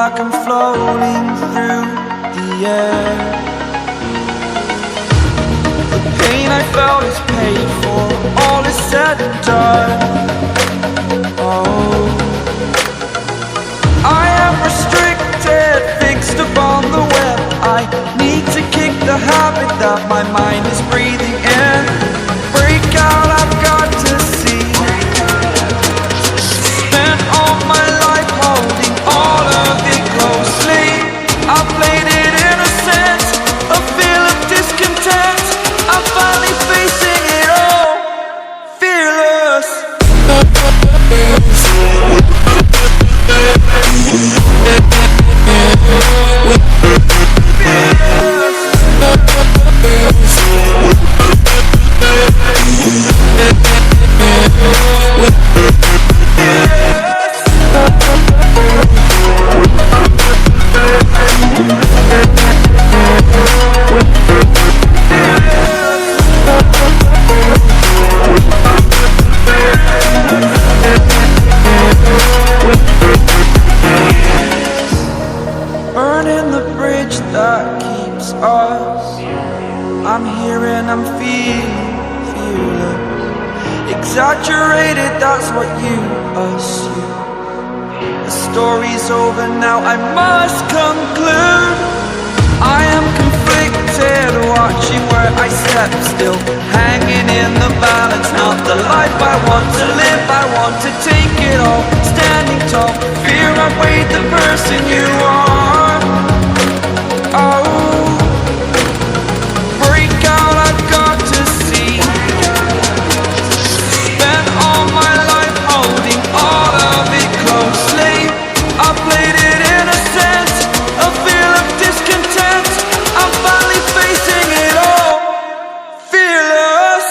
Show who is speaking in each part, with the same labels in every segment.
Speaker 1: like I'm floating through the air. The pain I felt is paid for, all is said and done. Oh, I am restricted, fixed upon the web. I need to kick the habit that my mind is breathing in. Break out, I've got to see. Spent all my life holding all of it closely. I played it innocent, a feel of discontent. I'm finally facing it all, fearless. Burning the bridge that keeps us. I'm here and I'm feeling fearless. Exaggerated, that's what you assume. The story's over now, I must conclude. I am conflicted, watching where I step still, hanging in the balance. Not the life I want to live, I want to take it all. Standing tall, fear I've weighed the person you are. Oh, break out, I've got to see. Spent all my life holding all of it closely. I played it innocent, a feel of discontent. I'm finally facing it all, fearless.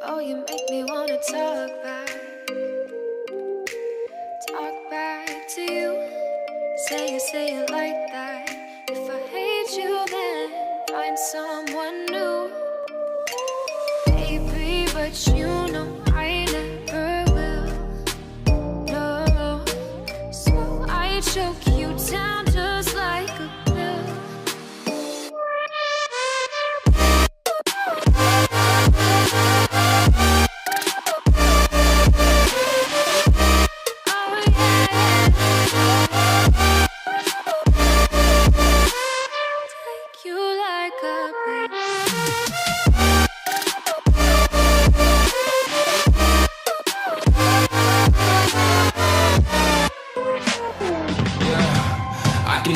Speaker 2: Oh, you make me wanna talk back to you. Say it like that. If I hate you, then find someone new. Baby, but you know I never will. No, so I choke you down just like a pill.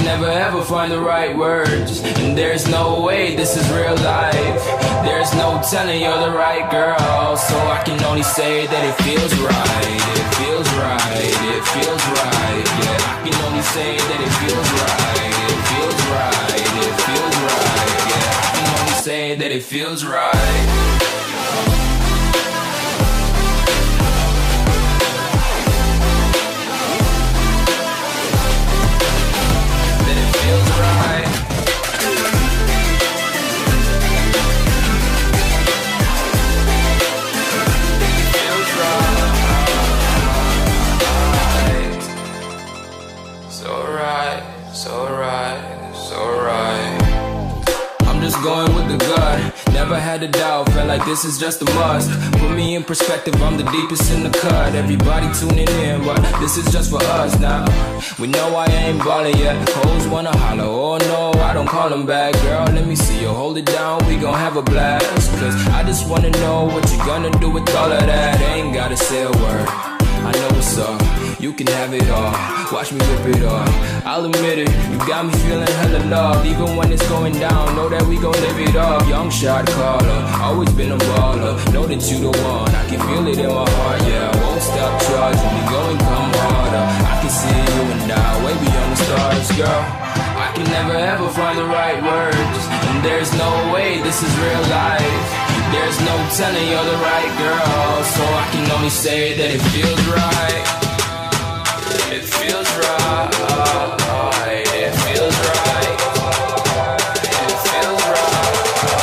Speaker 3: Never ever find the right words, and there's no way this is real life. There's no telling you're the right girl, so I can only say that it feels right. It feels right, it feels right. Yeah, I can only say that it feels right. It feels right, it feels right. Yeah, I can only say that it feels right. Going with the gut. Never had a doubt, felt like this is just a must. Put me in perspective, I'm the deepest in the cut. Everybody tuning in, but this is just for us now. We know I ain't ballin' yet. Hoes wanna holler, oh no, I don't call them back. Girl, let me see you hold it down, we gon' have a blast. Cause I just wanna know what you gonna do with all of that. Ain't gotta say a word, I know what's up. You can have it all, watch me rip it off. I'll admit it, you got me feeling hella loved. Even when it's going down, know that we gon' live it up. Young shot caller, always been a baller. Know that you the one, I can feel it in my heart. Yeah, I won't stop charging, we go and come harder. I can see you and I, way beyond the stars, girl. I can never ever find the right words, and there's no way this is real life. There's no telling you're the right girl, so I can only say that it feels right. It feels right. It feels right. It feels right.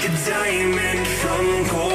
Speaker 4: a diamond from gold.